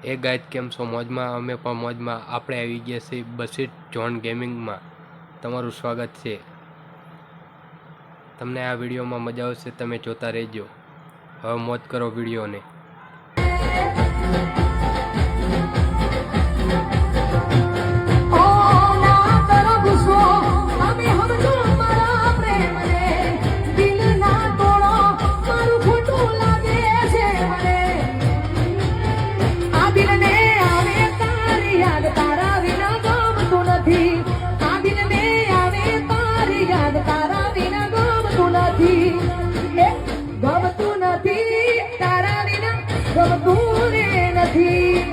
એ guide કેમ છો મોજમાં? અમે પણ મોજમાં. આપણે આવી ગયા છીએ બસીટ ઝોન ગેમિંગમાં. તમારું સ્વાગત છે. તમને આ વિડીયોમાં મજા આવશે, તમે જોતા રહેજો. હવે મોજ કરો વિડીયોને. ગમતું નથી તારા વિના ગમતું રે નથી.